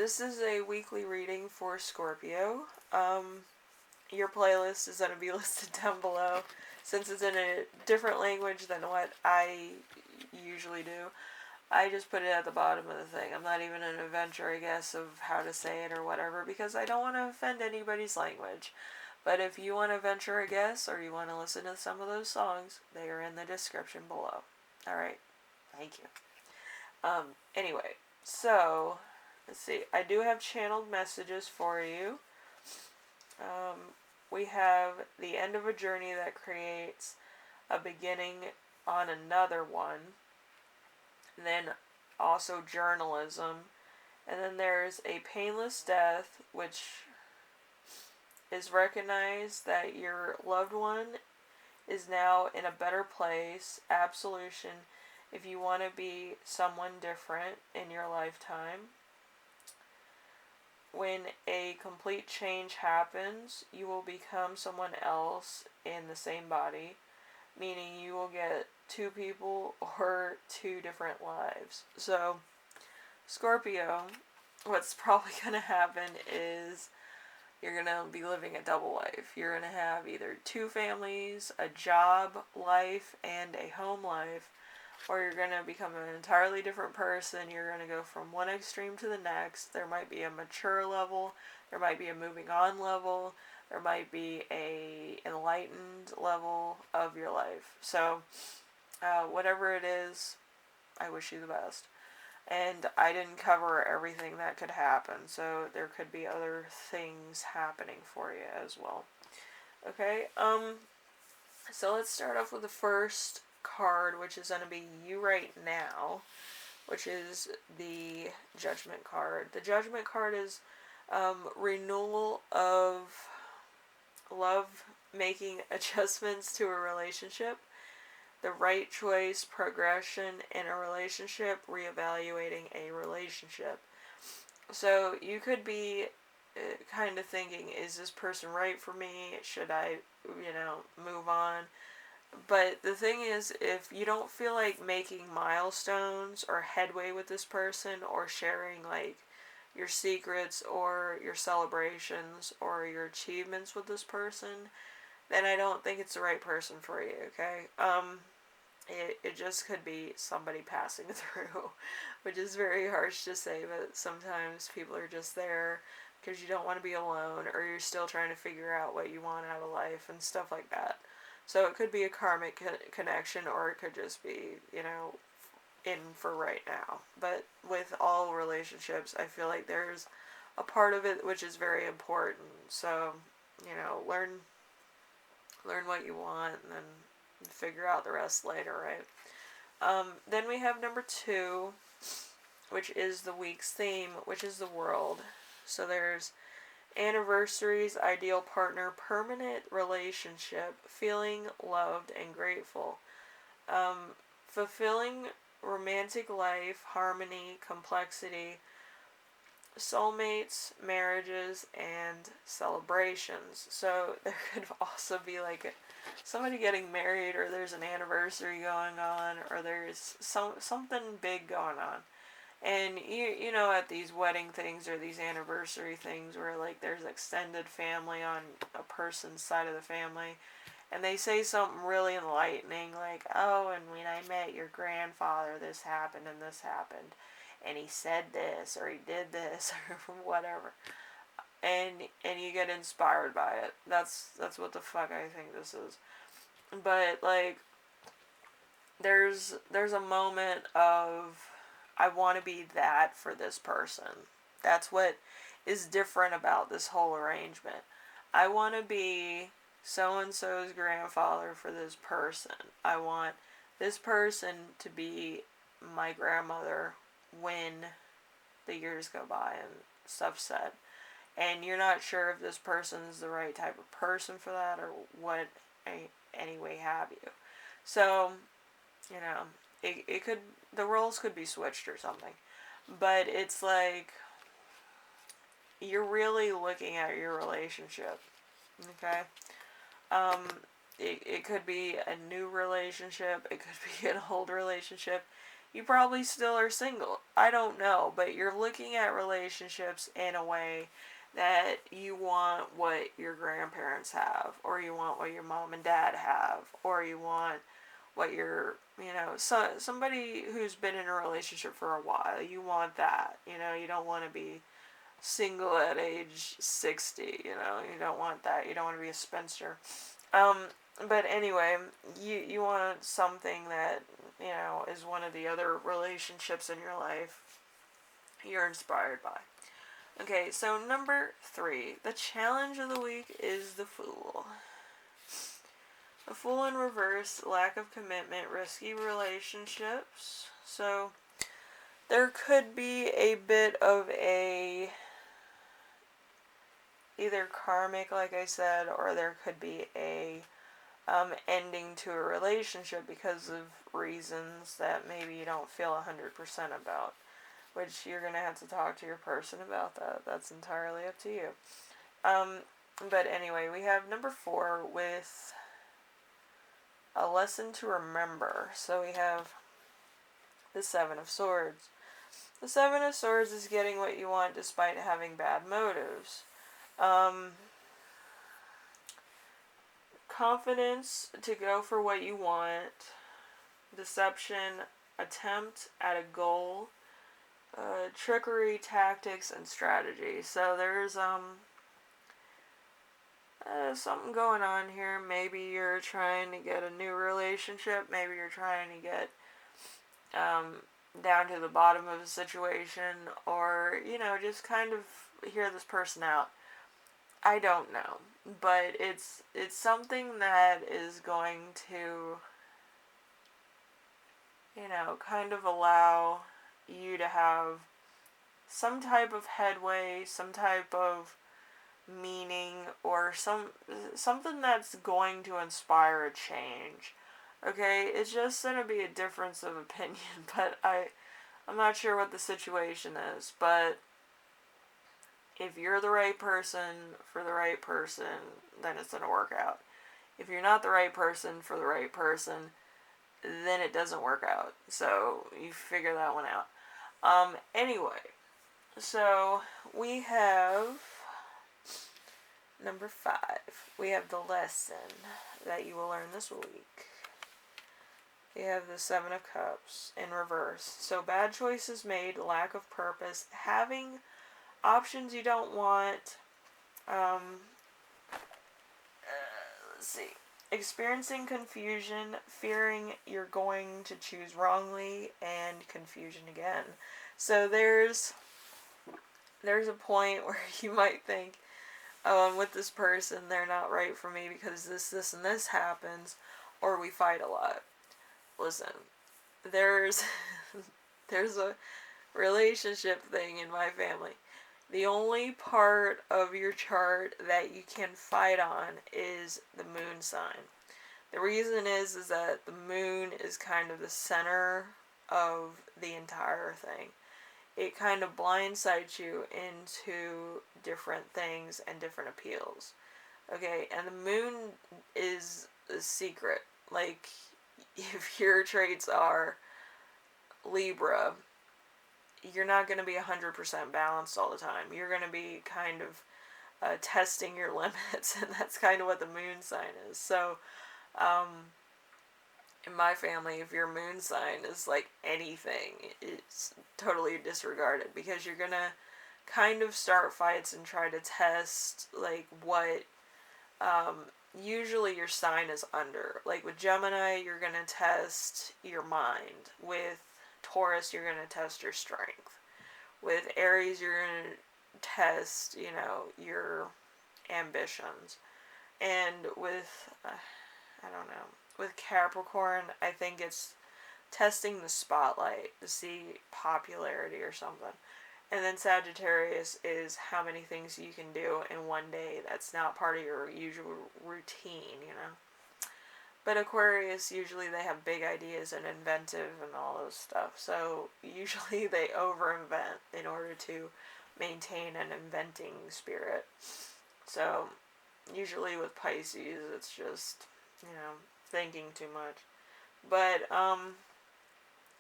this is a weekly reading for Scorpio. Your playlist is going to be listed down below. Since it's in a different language than what I usually do, I just put it at the bottom of the thing. I'm not even an adventure, I guess, of how to say it or whatever, because I don't want to offend anybody's language. But if you want to venture a guess or you want to listen to some of those songs, they are in the description below. Alright, thank you. Anyway, so, let's see. I do have channeled messages for you. We have the end of a journey that creates a beginning on another one. And then also journalism. And then there's a painless death, which is recognized that your loved one is now in a better place. Absolution. If you want to be someone different in your lifetime. When a complete change happens, you will become someone else in the same body, meaning you will get two people or two different lives. So, Scorpio, what's probably going to happen is you're going to be living a double life. You're going to have either two families, a job life, and a home life. Or you're going to become an entirely different person. You're going to go from one extreme to the next. There might be a mature level. There might be a moving on level. There might be a enlightened level of your life. So, whatever it is, I wish you the best. And I didn't cover everything that could happen. So, there could be other things happening for you as well. Okay, so let's start off with the first card, which is going to be you right now, which is the Judgment card. The Judgment card is renewal of love, making adjustments to a relationship, the right choice, progression in a relationship, reevaluating a relationship. So you could be kind of thinking, is this person right for me? Should I, move on? But the thing is, if you don't feel like making milestones or headway with this person or sharing like your secrets or your celebrations or your achievements with this person, then I don't think it's the right person for you, okay? It just could be somebody passing through, which is very harsh to say, but sometimes people are just there because you don't want to be alone or you're still trying to figure out what you want out of life and stuff like that. So it could be a karmic connection, or it could just be, in for right now. But with all relationships, I feel like there's a part of it which is very important. So, learn what you want and then figure out the rest later, right? Then we have number 2, which is the week's theme, which is the world. So there's anniversaries, ideal partner, permanent relationship, feeling loved and grateful, fulfilling romantic life, harmony, complexity, soulmates, marriages, and celebrations. So there could also be like somebody getting married, or there's an anniversary going on, or there's something big going on. And you know, at these wedding things or these anniversary things where like there's extended family on a person's side of the family, and they say something really enlightening like, oh, and when I met your grandfather, this happened and this happened, and he said this or he did this or whatever, and you get inspired by it. That's what the fuck I think this is. But like there's a moment of, I want to be that for this person. That's what is different about this whole arrangement. I want to be so-and-so's grandfather for this person. I want this person to be my grandmother when the years go by and stuff's said. And you're not sure if this person is the right type of person for that or what, anyway have you. So, it could, the roles could be switched or something. But it's like, you're really looking at your relationship, okay? It could be a new relationship, it could be an old relationship, You probably still are single. I don't know, but you're looking at relationships in a way that you want what your grandparents have, or you want what your mom and dad have, or you want what your, somebody who's been in a relationship for a while. You want that. You don't want to be single at age 60. You don't want that. You don't want to be a spinster. But anyway, you want something that, is one of the other relationships in your life you're inspired by. Okay, so number 3, the challenge of the week is the Fool. The Fool in reverse, lack of commitment, risky relationships. So there could be a bit of a either karmic, like I said, or there could be a ending to a relationship because of reasons that maybe you don't feel 100% about, which you're going to have to talk to your person about that. That's entirely up to you. But anyway, we have number 4 with a lesson to remember. So we have the 7 of Swords. The 7 of Swords is getting what you want despite having bad motives. Confidence to go for what you want. Deception, attempt at a goal. Trickery, tactics, and strategy. So there's something going on here. Maybe you're trying to get a new relationship. Maybe you're trying to get down to the bottom of a situation, or just kind of hear this person out. I don't know, but it's something that is going to kind of allow you to have some type of headway, some type of meaning, or something that's going to inspire a change. Okay, it's just going to be a difference of opinion, but I'm not sure what the situation is, but if you're the right person for the right person, then it's going to work out. If you're not the right person for the right person, then it doesn't work out. So you figure that one out. Anyway, so we have number 5. We have the lesson that you will learn this week. We have the 7 of Cups in reverse. So bad choices made, lack of purpose, having options you don't want. Let's see. Experiencing confusion, fearing you're going to choose wrongly, and confusion again. So there's a point where you might think, oh, I'm with this person, they're not right for me because this, and this happens, or we fight a lot. Listen, there's a relationship thing in my family. The only part of your chart that you can fight on is the moon sign. The reason is that the moon is kind of the center of the entire thing. It kind of blindsides you into different things and different appeals. Okay, and the moon is a secret. Like, if your traits are Libra, you're not going to be 100% balanced all the time. You're going to be kind of testing your limits, and that's kind of what the moon sign is. So, in my family, if your moon sign is like anything, it's totally disregarded, because you're going to kind of start fights and try to test, like, what usually your sign is under. Like with Gemini, you're going to test your mind. With Taurus, you're going to test your strength. With Aries, you're going to test, your ambitions. And with, with Capricorn, I think it's testing the spotlight to see popularity or something. And then Sagittarius is how many things you can do in one day that's not part of your usual routine, But Aquarius, usually they have big ideas and inventive and all those stuff. So usually they over-invent in order to maintain an inventing spirit. So usually with Pisces, it's just, thinking too much. But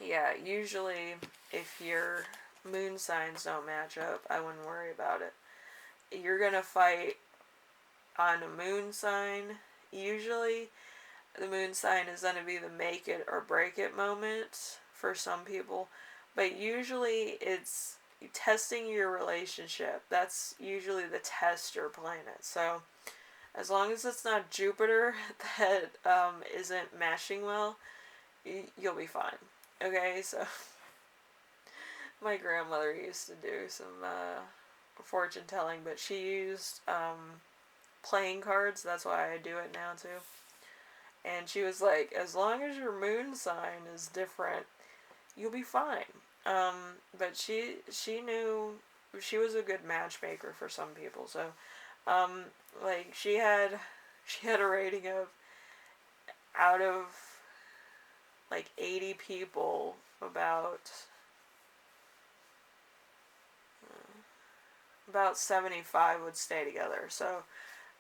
Yeah, usually if your moon signs don't match up, I wouldn't worry about it. You're gonna fight on a moon sign. Usually, the moon sign is gonna be the make it or break it moment for some people, but usually it's testing your relationship. That's usually the tester planet. So, as long as it's not Jupiter that isn't mashing well, you'll be fine. Okay, so my grandmother used to do some fortune telling, but she used playing cards. That's why I do it now too. And she was like, as long as your moon sign is different, you'll be fine. But she knew she was a good matchmaker for some people. So, like she had a rating of out of like 80 people, about 75 would stay together. So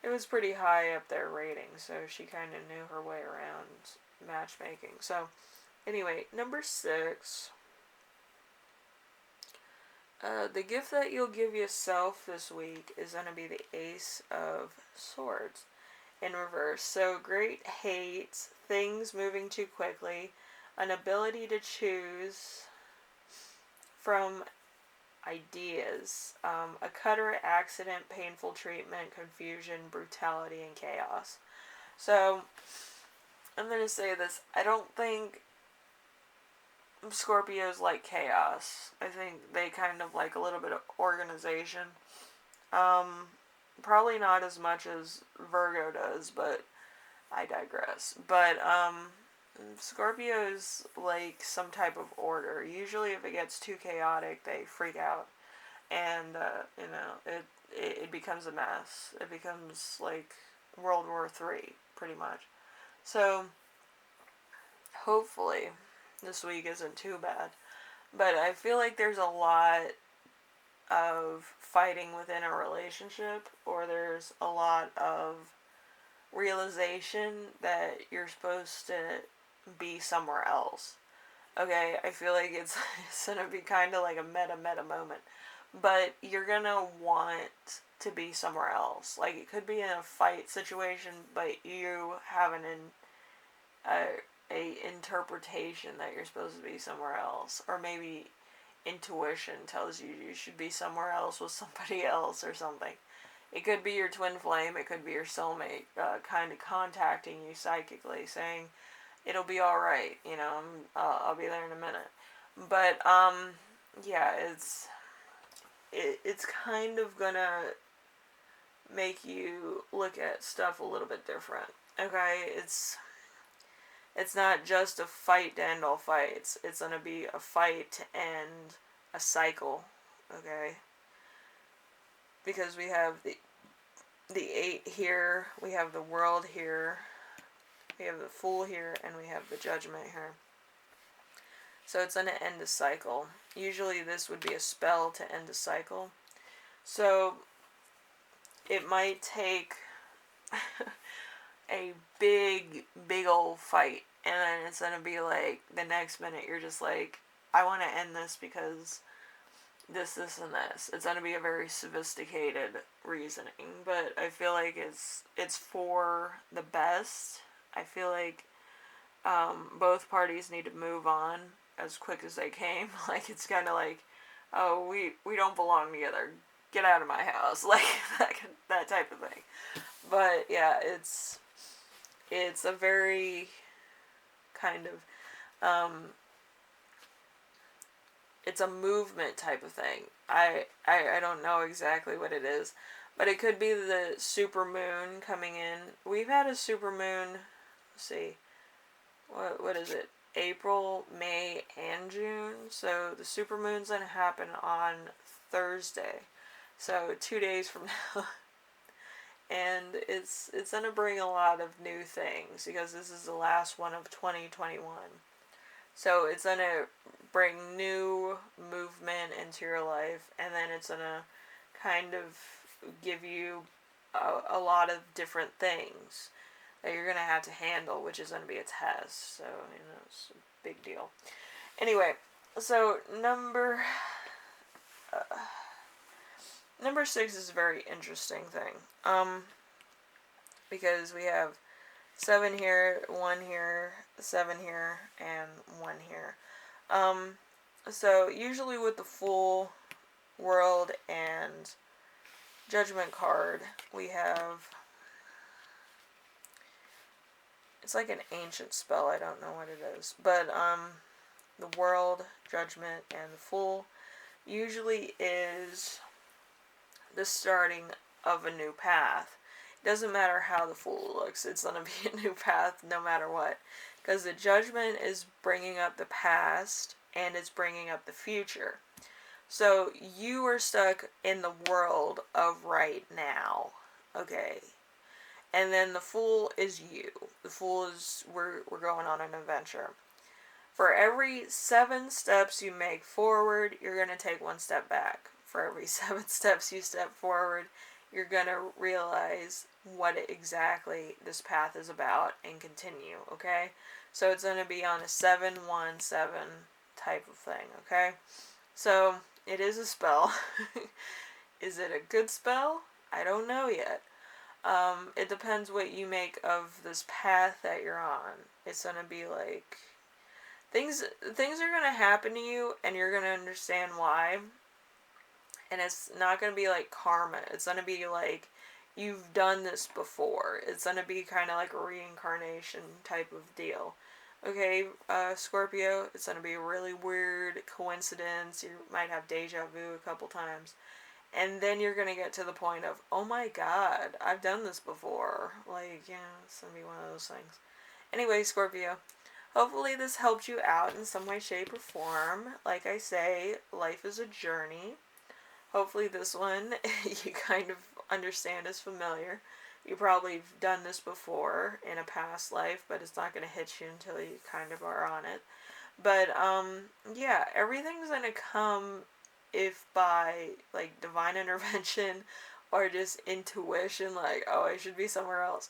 it was pretty high up their rating. So she kind of knew her way around matchmaking. So anyway, number 6. The gift that you'll give yourself this week is going to be the Ace of Swords in reverse. So great hate, things moving too quickly, an ability to choose from ideas, a cutter accident, painful treatment, confusion, brutality, and chaos. So I'm going to say this. I don't think Scorpios like chaos. I think they kind of like a little bit of organization. Probably not as much as Virgo does, but I digress. But Scorpios like some type of order. Usually, if it gets too chaotic, they freak out, and it becomes a mess. It becomes like World War III, pretty much. So hopefully, this week isn't too bad. But I feel like there's a lot of fighting within a relationship, or there's a lot of realization that you're supposed to be somewhere else. Okay, I feel like it's gonna be kind of like a meta moment, but you're gonna want to be somewhere else. Like it could be in a fight situation, but you have a interpretation that you're supposed to be somewhere else, or maybe intuition tells you you should be somewhere else with somebody else or something. It could be your twin flame, it could be your soulmate kind of contacting you psychically saying, it'll be alright, I'll be there in a minute. But, yeah, it's kind of gonna make you look at stuff a little bit different. Okay, it's not just a fight to end all fights. It's gonna be a fight to end a cycle. Okay, because we have the 8 here, we have the World here, we have the Fool here, and we have the Judgment here. So it's gonna end a cycle. Usually this would be a spell to end a cycle. So it might take a big old fight, and then it's gonna be like the next minute you're just like, I want to end this because this, and this. It's gonna be a very sophisticated reasoning, but I feel like it's for the best. I feel like both parties need to move on as quick as they came. Like it's kind of like, oh, we don't belong together. Get out of my house, like that type of thing. But yeah, it's a very kind of it's a movement type of thing. I don't know exactly what it is, but it could be the super moon coming in. We've had a super moon. Let's see, what is it? April, May, and June. So the super moon's gonna happen on Thursday. So 2 days from now. And it's gonna bring a lot of new things because this is the last one of 2021. So it's gonna bring new movement into your life, and then it's gonna kind of give you a lot of different things that you're gonna have to handle, which is gonna be a test. So it's a big deal. Anyway, so number 6 is a very interesting thing. Because we have 7 here, 1 here, 7 here, and 1 here. So usually with the Fool, World, and Judgment card, we have, it's like an ancient spell, I don't know what it is, but the World, Judgment, and the Fool usually is the starting of a new path. It doesn't matter how the Fool looks, it's going to be a new path no matter what, because the Judgment is bringing up the past and it's bringing up the future. So you are stuck in the world of right now, okay? And then the Fool is you. The Fool is, we're going on an adventure. For every 7 steps you make forward, you're going to take 1 step back. For every 7 steps you step forward, you're going to realize what exactly this path is about and continue, okay? So it's going to be on a 7-1-7 type of thing, okay? So it is a spell. Is it a good spell? I don't know yet. It depends what you make of this path that you're on. It's going to be like, things are going to happen to you and you're going to understand why. And it's not going to be like karma. It's going to be like, you've done this before. It's going to be kind of like a reincarnation type of deal. Okay, Scorpio, it's going to be a really weird coincidence. You might have deja vu a couple times. And then you're going to get to the point of, oh my god, I've done this before. Like, yeah, it's going to be one of those things. Anyway, Scorpio, hopefully this helped you out in some way, shape, or form. Like I say, life is a journey. Hopefully this one you kind of understand is familiar. You probably have done this before in a past life, but it's not going to hit you until you kind of are on it. But, yeah, everything's going to come if by, like, divine intervention or just intuition, like, oh, I should be somewhere else.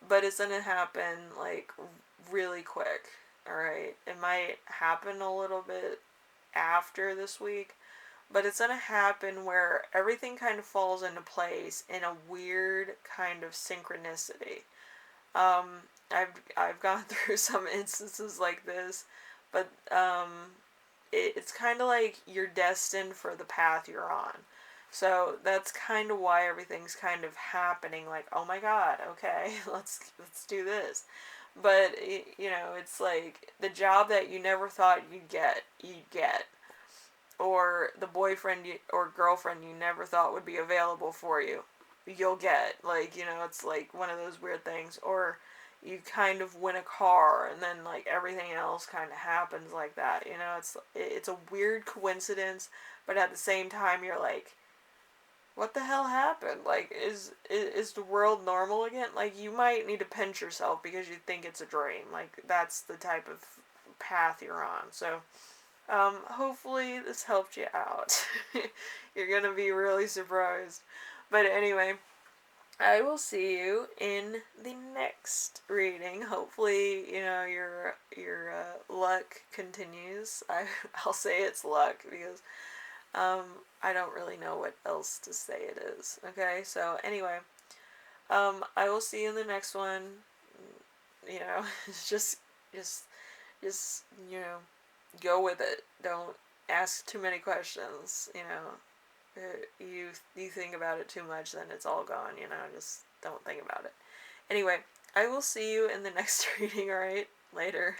But it's going to happen, like, really quick, alright? It might happen a little bit after this week, but it's going to happen where everything kind of falls into place in a weird kind of synchronicity. I've gone through some instances like this, but it's kind of like you're destined for the path you're on. So that's kind of why everything's kind of happening. Like, oh my god, okay, let's do this. But you know, it's like the job that you never thought you'd get. Or the boyfriend or girlfriend you never thought would be available for you, you'll get. Like, you know, it's like one of those weird things. Or you kind of win a car and then like everything else kind of happens like that. You know, it's a weird coincidence, but at the same time you're like, what the hell happened? Like, is the world normal again? Like, you might need to pinch yourself because you think it's a dream. Like, that's the type of path you're on. So hopefully this helped you out. You're gonna be really surprised. But anyway, I will see you in the next reading. Hopefully, you know, your luck continues. I'll say it's luck because I don't really know what else to say it is. Okay, so anyway, I will see you in the next one. You know, just you know, go with it. Don't ask too many questions. You know, you think about it too much, then it's all gone. You know, just don't think about it. Anyway, I will see you in the next reading. All right, later.